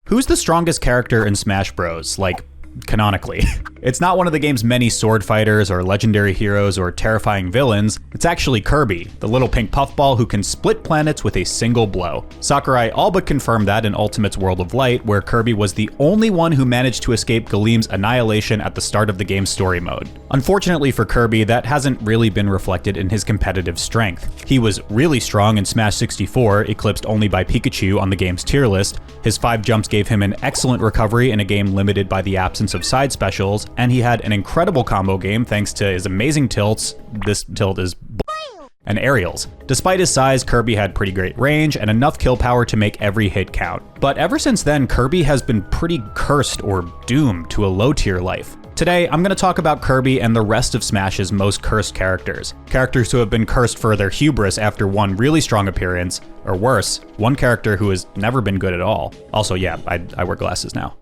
Who's the strongest character in Smash Bros? Like, canonically. It's not one of the game's many sword fighters or legendary heroes or terrifying villains. It's actually Kirby, the little pink puffball who can split planets with a single blow. Sakurai all but confirmed that in Ultimate's World of Light, where Kirby was the only one who managed to escape Galeem's annihilation at the start of the game's story mode. Unfortunately for Kirby, that hasn't really been reflected in his competitive strength. He was really strong in Smash 64, eclipsed only by Pikachu on the game's tier list. His 5 jumps gave him an excellent recovery in a game limited by the absence of side specials, and he had an incredible combo game thanks to his amazing tilts, this tilt is and aerials. Despite his size, Kirby had pretty great range and enough kill power to make every hit count. But ever since then, Kirby has been pretty cursed or doomed to a low tier life. Today, I'm going to talk about Kirby and the rest of Smash's most cursed characters. Characters who have been cursed for their hubris after one really strong appearance, or worse, one character who has never been good at all. Also, yeah, I wear glasses now.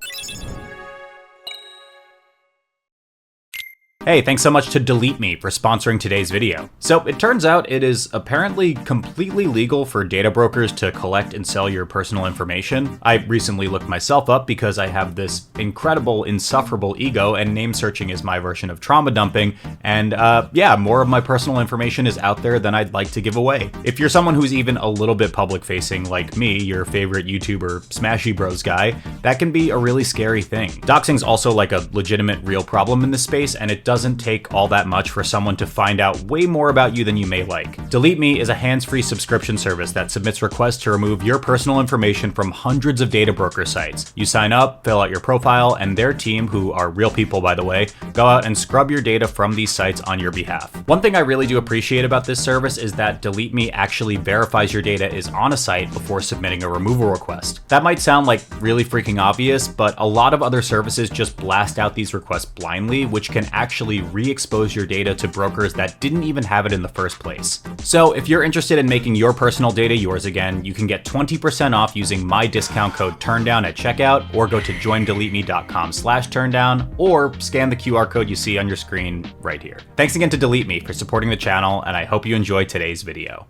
Hey, thanks so much to Delete Me for sponsoring today's video. So it turns out it is apparently completely legal for data brokers to collect and sell your personal information. I recently looked myself up because I have this incredible, insufferable ego, and name searching is my version of trauma dumping, and yeah, more of my personal information is out there than I'd like to give away. If you're someone who's even a little bit public facing like me, your favorite YouTuber Smashy Bros guy, that can be a really scary thing. Doxing's also like a legitimate real problem in this space, and it doesn't take all that much for someone to find out way more about you than you may like. Delete Me is a hands-free subscription service that submits requests to remove your personal information from hundreds of data broker sites. You sign up, fill out your profile, and their team, who are real people by the way, go out and scrub your data from these sites on your behalf. One thing I really do appreciate about this service is that Delete Me actually verifies your data is on a site before submitting a removal request. That might sound like really freaking obvious, but a lot of other services just blast out these requests blindly, which can actually re-expose your data to brokers that didn't even have it in the first place. So if you're interested in making your personal data yours again, you can get 20% off using my discount code TURNDOWN at checkout, or go to joindeleteme.com/turndown, or scan the QR code you see on your screen right here. Thanks again to Delete Me for supporting the channel, and I hope you enjoy today's video.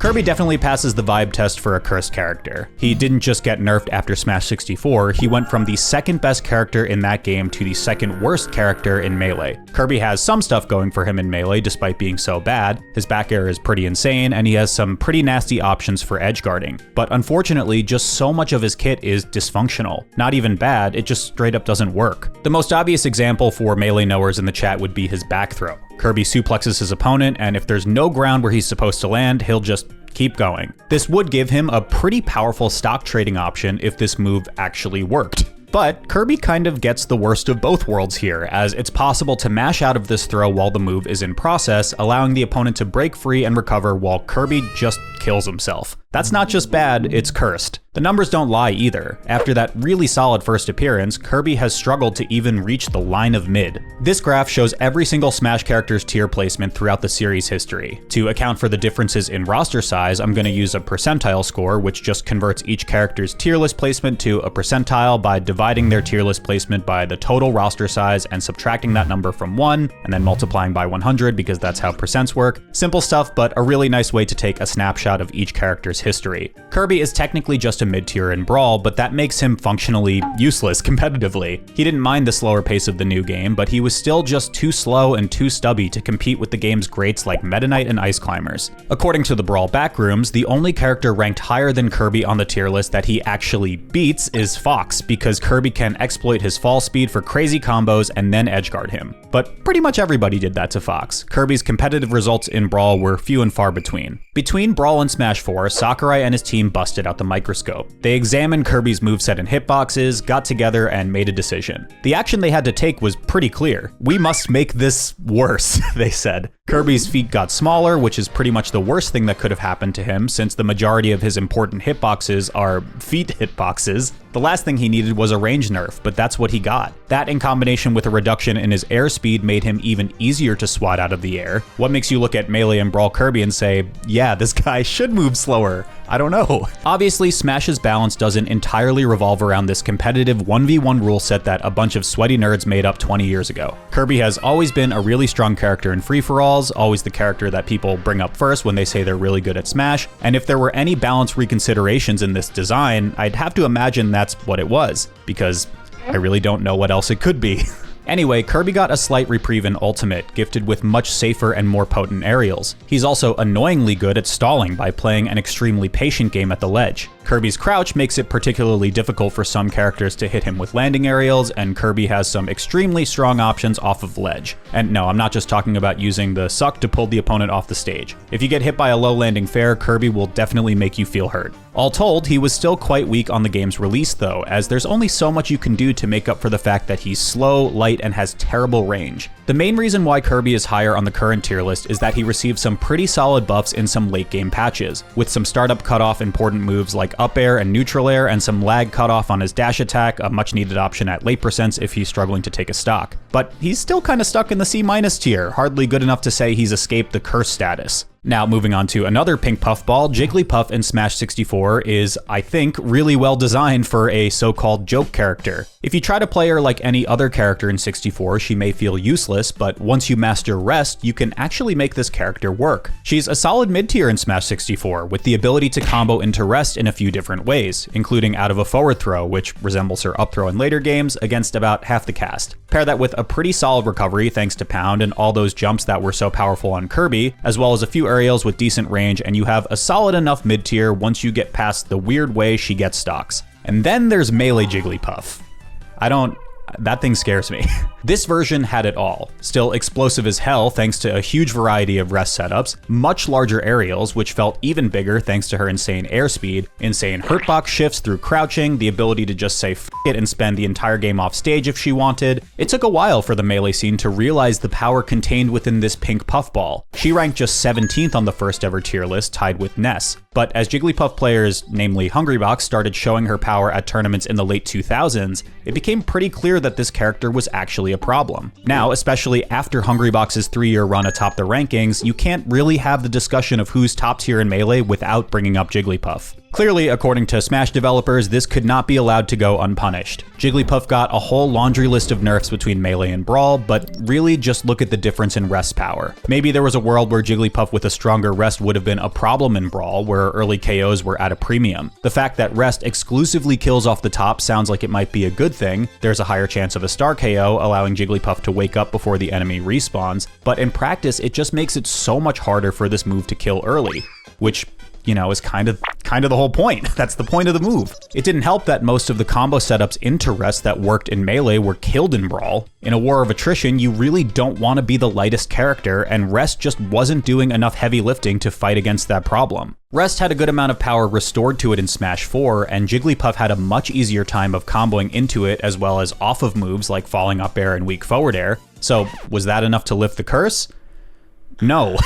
Kirby definitely passes the vibe test for a cursed character. He didn't just get nerfed after Smash 64, he went from the second best character in that game to the second worst character in Melee. Kirby has some stuff going for him in Melee despite being so bad. His back air is pretty insane, and he has some pretty nasty options for edge guarding. But unfortunately, just so much of his kit is dysfunctional. Not even bad, it just straight up doesn't work. The most obvious example for Melee knowers in the chat would be his back throw. Kirby suplexes his opponent, and if there's no ground where he's supposed to land, he'll just keep going. This would give him a pretty powerful stock trading option if this move actually worked. But Kirby kind of gets the worst of both worlds here, as it's possible to mash out of this throw while the move is in process, allowing the opponent to break free and recover while Kirby just kills himself. That's not just bad, it's cursed. The numbers don't lie either. After that really solid first appearance, Kirby has struggled to even reach the line of mid. This graph shows every single Smash character's tier placement throughout the series history. To account for the differences in roster size, I'm going to use a percentile score, which just converts each character's tier list placement to a percentile by dividing their tier list placement by the total roster size and subtracting that number from 1, and then multiplying by 100 because that's how percents work. Simple stuff, but a really nice way to take a snapshot of each character's history. Kirby is technically just a mid-tier in Brawl, but that makes him functionally useless competitively. He didn't mind the slower pace of the new game, but he was still just too slow and too stubby to compete with the game's greats like Meta Knight and Ice Climbers. According to the Brawl backrooms, the only character ranked higher than Kirby on the tier list that he actually beats is Fox, because Kirby can exploit his fall speed for crazy combos and then edgeguard him. But pretty much everybody did that to Fox. Kirby's competitive results in Brawl were few and far between. Between Brawl and Smash 4, Sakurai and his team busted out the microscope. They examined Kirby's moveset and hitboxes, got together, and made a decision. The action they had to take was pretty clear. We must make this worse, they said. Kirby's feet got smaller, which is pretty much the worst thing that could have happened to him, since the majority of his important hitboxes are feet hitboxes. The last thing he needed was a range nerf, but that's what he got. That, in combination with a reduction in his airspeed, made him even easier to swat out of the air. What makes you look at Melee and Brawl Kirby and say, yeah, this guy should move slower? I don't know. Obviously, Smash's balance doesn't entirely revolve around this competitive 1v1 rule set that a bunch of sweaty nerds made up 20 years ago. Kirby has always been a really strong character in free-for-alls, always the character that people bring up first when they say they're really good at Smash, and if there were any balance reconsiderations in this design, I'd have to imagine that's what it was, because I really don't know what else it could be. Anyway, Kirby got a slight reprieve in Ultimate, gifted with much safer and more potent aerials. He's also annoyingly good at stalling by playing an extremely patient game at the ledge. Kirby's crouch makes it particularly difficult for some characters to hit him with landing aerials, and Kirby has some extremely strong options off of ledge. And no, I'm not just talking about using the suck to pull the opponent off the stage. If you get hit by a low landing fair, Kirby will definitely make you feel hurt. All told, he was still quite weak on the game's release though, as there's only so much you can do to make up for the fact that he's slow, light, and has terrible range. The main reason why Kirby is higher on the current tier list is that he received some pretty solid buffs in some late game patches, with some startup cutoff important moves like up air and neutral air, and some lag cutoff on his dash attack, a much needed option at late percents if he's struggling to take a stock. But he's still kinda stuck in the C- tier, hardly good enough to say he's escaped the curse status. Now, moving on to another pink puffball, Jigglypuff in Smash 64 is, I think, really well designed for a so-called joke character. If you try to play her like any other character in 64, she may feel useless, but once you master Rest, you can actually make this character work. She's a solid mid-tier in Smash 64, with the ability to combo into Rest in a few different ways, including out of a forward throw, which resembles her up throw in later games, against about half the cast. Pair that with a pretty solid recovery thanks to Pound and all those jumps that were so powerful on Kirby, as well as a few aerials with decent range, and you have a solid enough mid-tier once you get past the weird way she gets stocks. And then there's Melee Jigglypuff. That thing scares me. This version had it all. Still explosive as hell thanks to a huge variety of rest setups, much larger aerials which felt even bigger thanks to her insane airspeed, insane hurtbox shifts through crouching, the ability to just say f it and spend the entire game off stage if she wanted. It took a while for the Melee scene to realize the power contained within this pink puffball. She ranked just 17th on the first ever tier list, tied with Ness. But as Jigglypuff players, namely Hungrybox, started showing her power at tournaments in the late 2000s, it became pretty clear that this character was actually a problem. Now, especially after Hungrybox's 3-year run atop the rankings, you can't really have the discussion of who's top tier in Melee without bringing up Jigglypuff. Clearly, according to Smash developers, this could not be allowed to go unpunished. Jigglypuff got a whole laundry list of nerfs between Melee and Brawl, but really just look at the difference in rest power. Maybe there was a world where Jigglypuff with a stronger rest would have been a problem in Brawl, where early KOs were at a premium. The fact that rest exclusively kills off the top sounds like it might be a good thing. There's a higher chance of a star KO, allowing Jigglypuff to wake up before the enemy respawns, but in practice, it just makes it so much harder for this move to kill early, which, you know, is kind of the whole point. That's the point of the move. It didn't help that most of the combo setups into Rest that worked in Melee were killed in Brawl. In a war of attrition, you really don't want to be the lightest character, and Rest just wasn't doing enough heavy lifting to fight against that problem. Rest had a good amount of power restored to it in Smash 4, and Jigglypuff had a much easier time of comboing into it as well as off of moves like falling up air and weak forward air. So was that enough to lift the curse? No.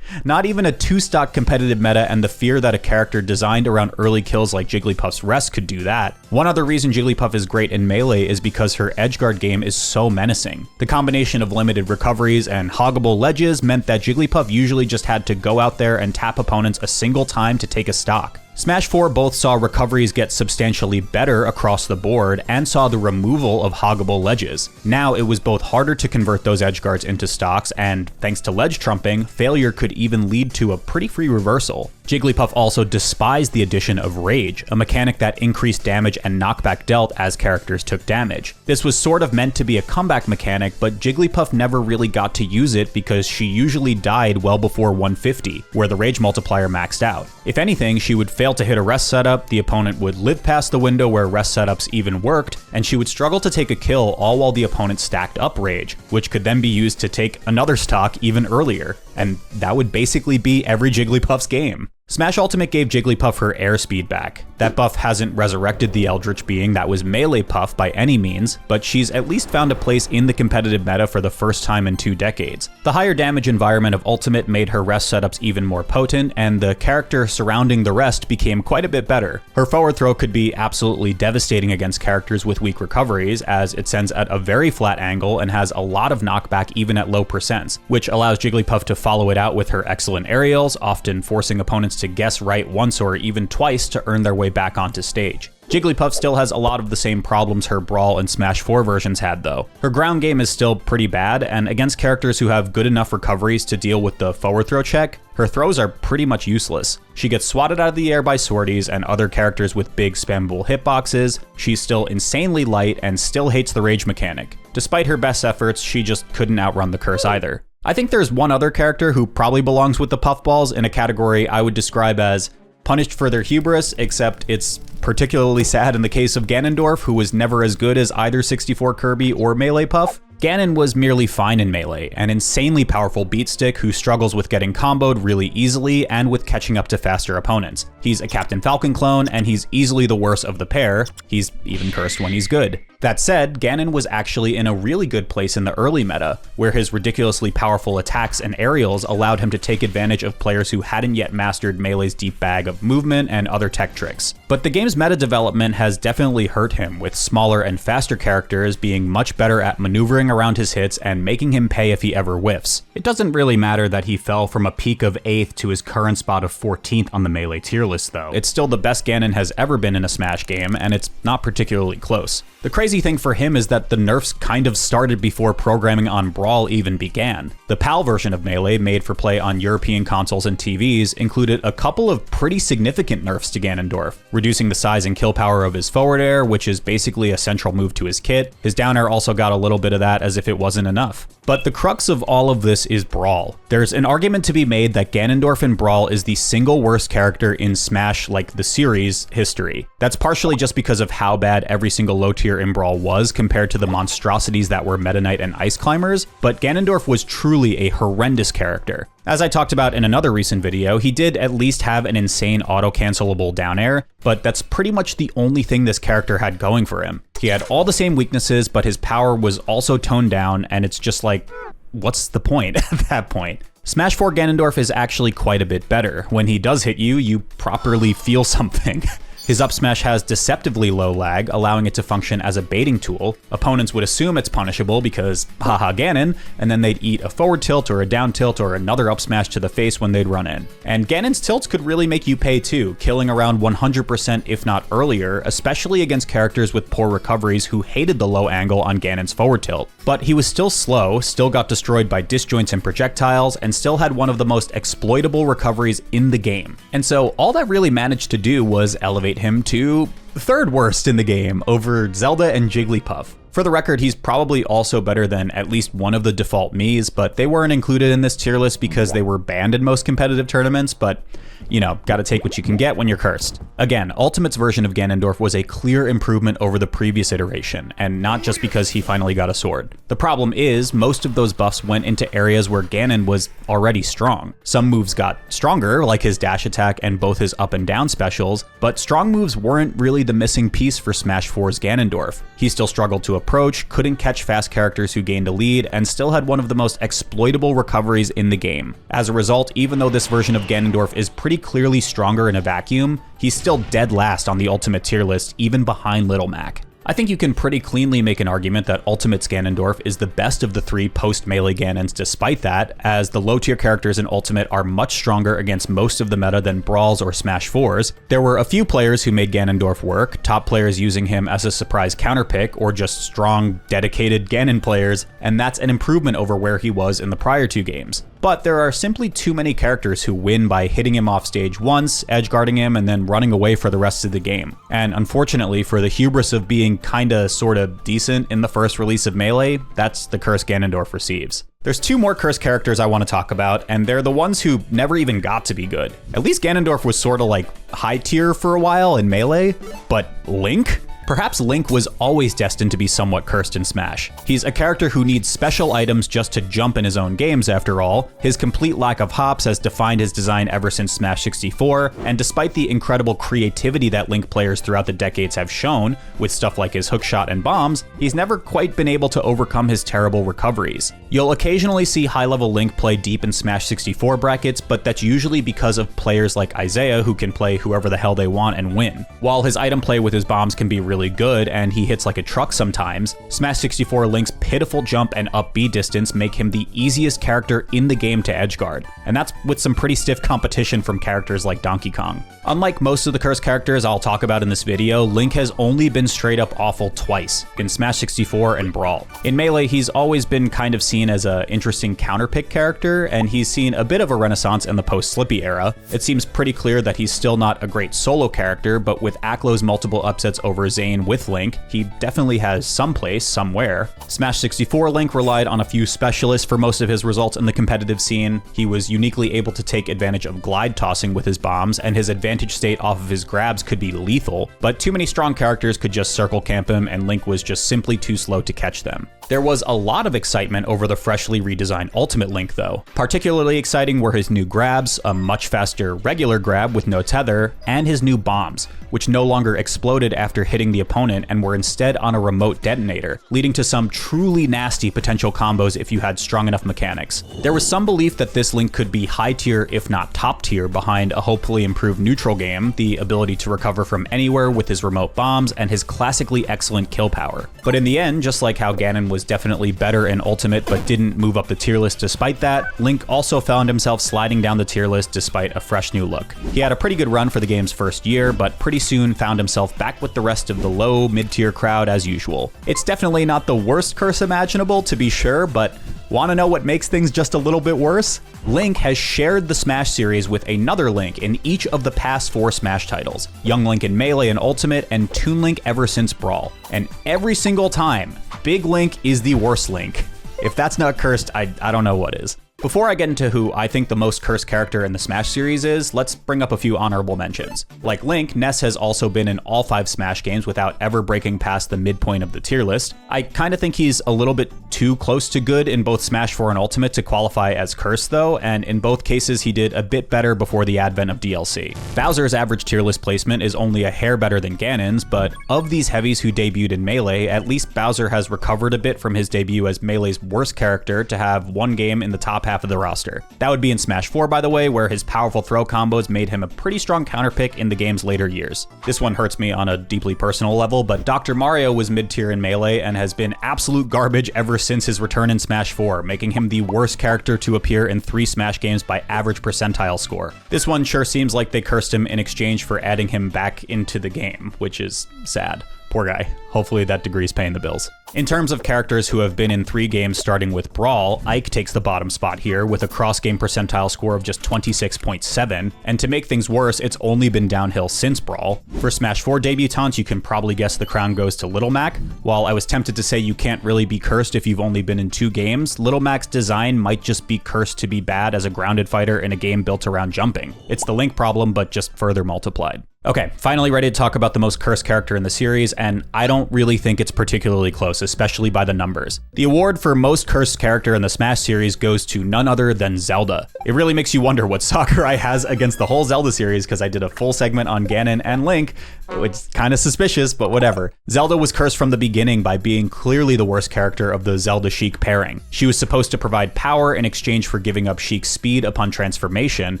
Not even a 2-stock competitive meta and the fear that a character designed around early kills like Jigglypuff's Rest could do that. One other reason Jigglypuff is great in Melee is because her edgeguard game is so menacing. The combination of limited recoveries and hoggable ledges meant that Jigglypuff usually just had to go out there and tap opponents a single time to take a stock. Smash 4 both saw recoveries get substantially better across the board and saw the removal of hoggable ledges. Now it was both harder to convert those edgeguards into stocks, and thanks to ledge trumping, failure could even lead to a pretty free reversal. Jigglypuff also despised the addition of Rage, a mechanic that increased damage and knockback dealt as characters took damage. This was sort of meant to be a comeback mechanic, but Jigglypuff never really got to use it because she usually died well before 150, where the Rage multiplier maxed out. If anything, she would fail to hit a rest setup, the opponent would live past the window where rest setups even worked, and she would struggle to take a kill all while the opponent stacked up Rage, which could then be used to take another stock even earlier. And that would basically be every Jigglypuff's game. Smash Ultimate gave Jigglypuff her airspeed back. That buff hasn't resurrected the Eldritch being that was Melee Puff by any means, but she's at least found a place in the competitive meta for the first time in 2 decades. The higher damage environment of Ultimate made her rest setups even more potent, and the character surrounding the rest became quite a bit better. Her forward throw could be absolutely devastating against characters with weak recoveries, as it sends at a very flat angle and has a lot of knockback even at low percents, which allows Jigglypuff to follow it out with her excellent aerials, often forcing opponents to guess right once or even twice to earn their way back onto stage. Jigglypuff still has a lot of the same problems her Brawl and Smash 4 versions had though. Her ground game is still pretty bad, and against characters who have good enough recoveries to deal with the forward throw check, her throws are pretty much useless. She gets swatted out of the air by Swordies and other characters with big spammable hitboxes, she's still insanely light and still hates the rage mechanic. Despite her best efforts, she just couldn't outrun the curse either. I think there's one other character who probably belongs with the Puffballs in a category I would describe as punished for their hubris, except it's particularly sad in the case of Ganondorf, who was never as good as either 64 Kirby or Melee Puff. Ganon was merely fine in Melee, an insanely powerful beatstick who struggles with getting comboed really easily and with catching up to faster opponents. He's a Captain Falcon clone, and he's easily the worst of the pair. He's even cursed when he's good. That said, Ganon was actually in a really good place in the early meta, where his ridiculously powerful attacks and aerials allowed him to take advantage of players who hadn't yet mastered Melee's deep bag of movement and other tech tricks. But the game's meta development has definitely hurt him, with smaller and faster characters being much better at maneuvering around his hits and making him pay if he ever whiffs. It doesn't really matter that he fell from a peak of 8th to his current spot of 14th on the Melee tier list though. It's still the best Ganon has ever been in a Smash game, and it's not particularly close. The crazy thing for him is that the nerfs kind of started before programming on Brawl even began. The PAL version of Melee, made for play on European consoles and TVs, included a couple of pretty significant nerfs to Ganondorf, reducing the size and kill power of his forward air, which is basically a central move to his kit. His down air also got a little bit of that, as if it wasn't enough. But the crux of all of this is Brawl. There's an argument to be made that Ganondorf in Brawl is the single worst character in Smash, like the series, history. That's partially just because of how bad every single low tier in Brawl was compared to the monstrosities that were Meta Knight and Ice Climbers, but Ganondorf was truly a horrendous character. As I talked about in another recent video, he did at least have an insane auto-cancelable down air, but that's pretty much the only thing this character had going for him. He had all the same weaknesses, but his power was also toned down, and it's just like, what's the point at that point? Smash 4 Ganondorf is actually quite a bit better. When he does hit you, you properly feel something. His up smash has deceptively low lag, allowing it to function as a baiting tool. Opponents would assume it's punishable because haha Ganon, and then they'd eat a forward tilt or a down tilt or another up smash to the face when they'd run in. And Ganon's tilts could really make you pay too, killing around 100% if not earlier, especially against characters with poor recoveries who hated the low angle on Ganon's forward tilt. But he was still slow, still got destroyed by disjoints and projectiles, and still had one of the most exploitable recoveries in the game. And so all that really managed to do was elevate him to third worst in the game over Zelda and Jigglypuff. For the record, he's probably also better than at least one of the default Miis, but they weren't included in this tier list because they were banned in most competitive tournaments, but you know, gotta take what you can get when you're cursed. Again, Ultimate's version of Ganondorf was a clear improvement over the previous iteration, and not just because he finally got a sword. The problem is, most of those buffs went into areas where Ganon was already strong. Some moves got stronger, like his dash attack and both his up and down specials, but strong moves weren't really the missing piece for Smash 4's Ganondorf. He still struggled to approach, couldn't catch fast characters who gained a lead, and still had one of the most exploitable recoveries in the game. As a result, even though this version of Ganondorf is pretty clearly stronger in a vacuum, he's still dead last on the Ultimate tier list, even behind Little Mac. I think you can pretty cleanly make an argument that Ultimate's Ganondorf is the best of the three post-Melee Ganons despite that, as the low-tier characters in Ultimate are much stronger against most of the meta than Brawls or Smash 4s. There were a few players who made Ganondorf work, top players using him as a surprise counterpick, or just strong, dedicated Ganon players, and that's an improvement over where he was in the prior two games. But there are simply too many characters who win by hitting him off stage once, edgeguarding him, and then running away for the rest of the game. And unfortunately, for the hubris of being kinda sorta decent in the first release of Melee, that's the curse Ganondorf receives. There's two more cursed characters I want to talk about, and they're the ones who never even got to be good. At least Ganondorf was sorta like high tier for a while in Melee, but Link? Perhaps Link was always destined to be somewhat cursed in Smash. He's a character who needs special items just to jump in his own games after all. His complete lack of hops has defined his design ever since Smash 64, and despite the incredible creativity that Link players throughout the decades have shown, with stuff like his hookshot and bombs, he's never quite been able to overcome his terrible recoveries. You'll occasionally see high-level Link play deep in Smash 64 brackets, but that's usually because of players like Isaiah who can play whoever the hell they want and win. While his item play with his bombs can be really really good and he hits like a truck sometimes, Smash 64 Link's pitiful jump and up B distance make him the easiest character in the game to edgeguard, and that's with some pretty stiff competition from characters like Donkey Kong. Unlike most of the cursed characters I'll talk about in this video, Link has only been straight up awful twice, in Smash 64 and Brawl. In Melee, he's always been kind of seen as an interesting counterpick character, and he's seen a bit of a renaissance in the post-Slippy era. It seems pretty clear that he's still not a great solo character, but with Acklo's multiple upsets over Zayn with Link, he definitely has some place, somewhere. Smash 64 Link relied on a few specialists for most of his results in the competitive scene. He was uniquely able to take advantage of glide tossing with his bombs, and his advantage state off of his grabs could be lethal, but too many strong characters could just circle camp him, and Link was just simply too slow to catch them. There was a lot of excitement over the freshly redesigned Ultimate Link though. Particularly exciting were his new grabs, a much faster regular grab with no tether, and his new bombs, which no longer exploded after hitting the opponent and were instead on a remote detonator, leading to some truly nasty potential combos if you had strong enough mechanics. There was some belief that this Link could be high tier if not top tier behind a hopefully improved neutral game, the ability to recover from anywhere with his remote bombs, and his classically excellent kill power. But in the end, just like how Ganon was definitely better in Ultimate but didn't move up the tier list despite that, Link also found himself sliding down the tier list despite a fresh new look. He had a pretty good run for the game's first year, but pretty soon found himself back with the rest of the low, mid-tier crowd as usual. It's definitely not the worst curse imaginable, to be sure, but want to know what makes things just a little bit worse? Link has shared the Smash series with another Link in each of the past 4 Smash titles, Young Link in Melee and Ultimate, and Toon Link ever since Brawl. And every single time, Big Link is the worst Link. If that's not cursed, I don't know what is. Before I get into who I think the most cursed character in the Smash series is, let's bring up a few honorable mentions. Like Link, Ness has also been in all 5 Smash games without ever breaking past the midpoint of the tier list. I kinda think he's a little bit too close to good in both Smash 4 and Ultimate to qualify as cursed though, and in both cases he did a bit better before the advent of DLC. Bowser's average tier list placement is only a hair better than Ganon's, but of these heavies who debuted in Melee, at least Bowser has recovered a bit from his debut as Melee's worst character to have one game in the top half of the roster. That would be in Smash 4, by the way, where his powerful throw combos made him a pretty strong counterpick in the game's later years. This one hurts me on a deeply personal level, but Dr. Mario was mid-tier in Melee and has been absolute garbage ever since his return in Smash 4, making him the worst character to appear in 3 Smash games by average percentile score. This one sure seems like they cursed him in exchange for adding him back into the game, which is sad. Poor guy. Hopefully that degree's paying the bills. In terms of characters who have been in 3 games starting with Brawl, Ike takes the bottom spot here with a cross-game percentile score of just 26.7, and to make things worse, it's only been downhill since Brawl. For Smash 4 debutantes, you can probably guess the crown goes to Little Mac. While I was tempted to say you can't really be cursed if you've only been in 2 games, Little Mac's design might just be cursed to be bad as a grounded fighter in a game built around jumping. It's the Link problem, but just further multiplied. Okay, finally ready to talk about the most cursed character in the series, and I don't really think it's particularly close, especially by the numbers. The award for most cursed character in the Smash series goes to none other than Zelda. It really makes you wonder what Sakurai has against the whole Zelda series, because I did a full segment on Ganon and Link, which is kind of suspicious, but whatever. Zelda was cursed from the beginning by being clearly the worst character of the Zelda-Sheik pairing. She was supposed to provide power in exchange for giving up Sheik's speed upon transformation,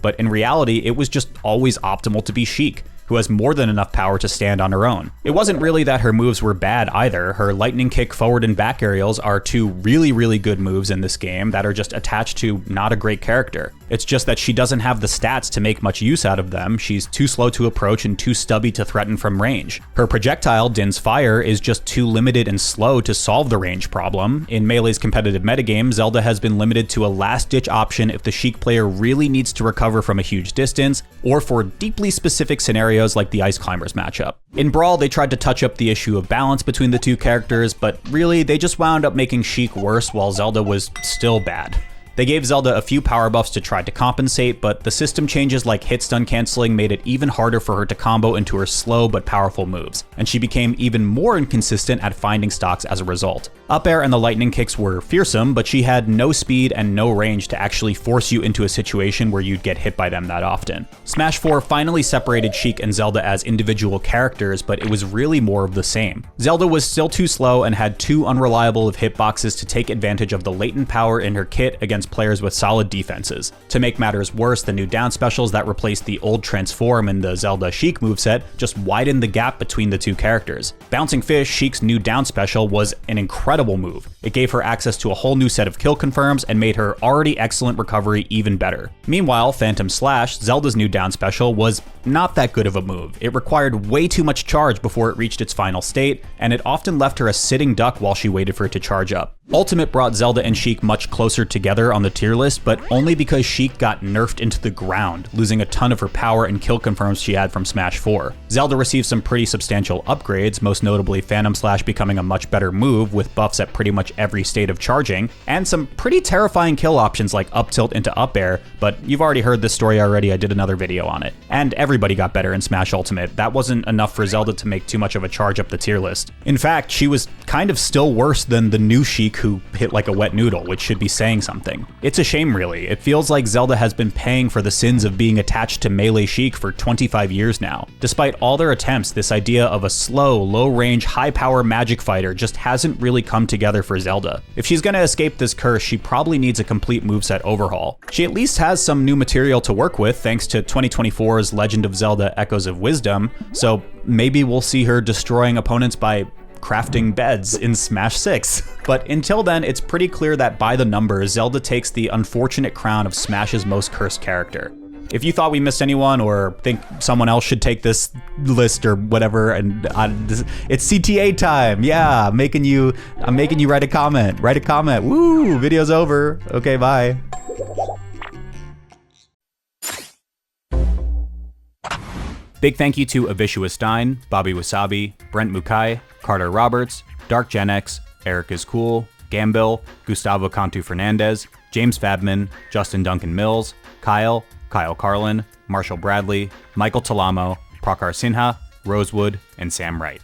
but in reality, it was just always optimal to be Sheik, who has more than enough power to stand on her own. It wasn't really that her moves were bad either. Her lightning kick, forward and back aerials are 2 really good moves in this game that are just attached to not a great character. It's just that she doesn't have the stats to make much use out of them. She's too slow to approach and too stubby to threaten from range. Her projectile, Din's Fire, is just too limited and slow to solve the range problem. In Melee's competitive metagame, Zelda has been limited to a last-ditch option if the Sheik player really needs to recover from a huge distance, or for deeply specific scenarios like the Ice Climbers matchup. In Brawl, they tried to touch up the issue of balance between the 2 characters, but really, they just wound up making Sheik worse while Zelda was still bad. They gave Zelda a few power buffs to try to compensate, but the system changes like hit stun canceling made it even harder for her to combo into her slow but powerful moves, and she became even more inconsistent at finding stocks as a result. Up air and the lightning kicks were fearsome, but she had no speed and no range to actually force you into a situation where you'd get hit by them that often. Smash 4 finally separated Sheik and Zelda as individual characters, but it was really more of the same. Zelda was still too slow and had too unreliable of hitboxes to take advantage of the latent power in her kit against players with solid defenses. To make matters worse, the new down specials that replaced the old transform in the Zelda Sheik moveset just widened the gap between the two characters. Bouncing Fish, Sheik's new down special, was an incredible move. It gave her access to a whole new set of kill confirms and made her already excellent recovery even better. Meanwhile, Phantom Slash, Zelda's new down special, was not that good of a move. It required way too much charge before it reached its final state, and it often left her a sitting duck while she waited for it to charge up. Ultimate brought Zelda and Sheik much closer together on the tier list, but only because Sheik got nerfed into the ground, losing a ton of her power and kill confirms she had from Smash 4. Zelda received some pretty substantial upgrades, most notably Phantom Slash becoming a much better move with buffs at pretty much every state of charging, and some pretty terrifying kill options like up tilt into up air, but you've already heard this story already, I did another video on it. And everybody got better in Smash Ultimate. That wasn't enough for Zelda to make too much of a charge up the tier list. In fact, she was kind of still worse than the new Sheik who hit like a wet noodle, which should be saying something. It's a shame really. It feels like Zelda has been paying for the sins of being attached to melee Sheik for 25 years now. Despite all their attempts, this idea of a slow, low-range, high-power magic fighter just hasn't really come together for Zelda. If she's gonna escape this curse, she probably needs a complete moveset overhaul. She at least has some new material to work with thanks to 2024's Legend of Zelda Echoes of Wisdom, so maybe we'll see her destroying opponents by crafting beds in Smash 6. But until then, it's pretty clear that by the numbers, Zelda takes the unfortunate crown of Smash's most cursed character. If you thought we missed anyone or think someone else should take this list or whatever, and it's CTA time. Yeah, I'm making you write a comment. Write a comment. Woo, video's over. Okay, bye. Big thank you to Avishua Stein, Bobby Wasabi, Brent Mukai, Carter Roberts, Dark Gen X, Eric is Cool, Gambill, Gustavo Cantu Fernandez, James Fabman, Justin Duncan Mills, Kyle Carlin, Marshall Bradley, Michael Talamo, Prakar Sinha, Rosewood, and Sam Wright.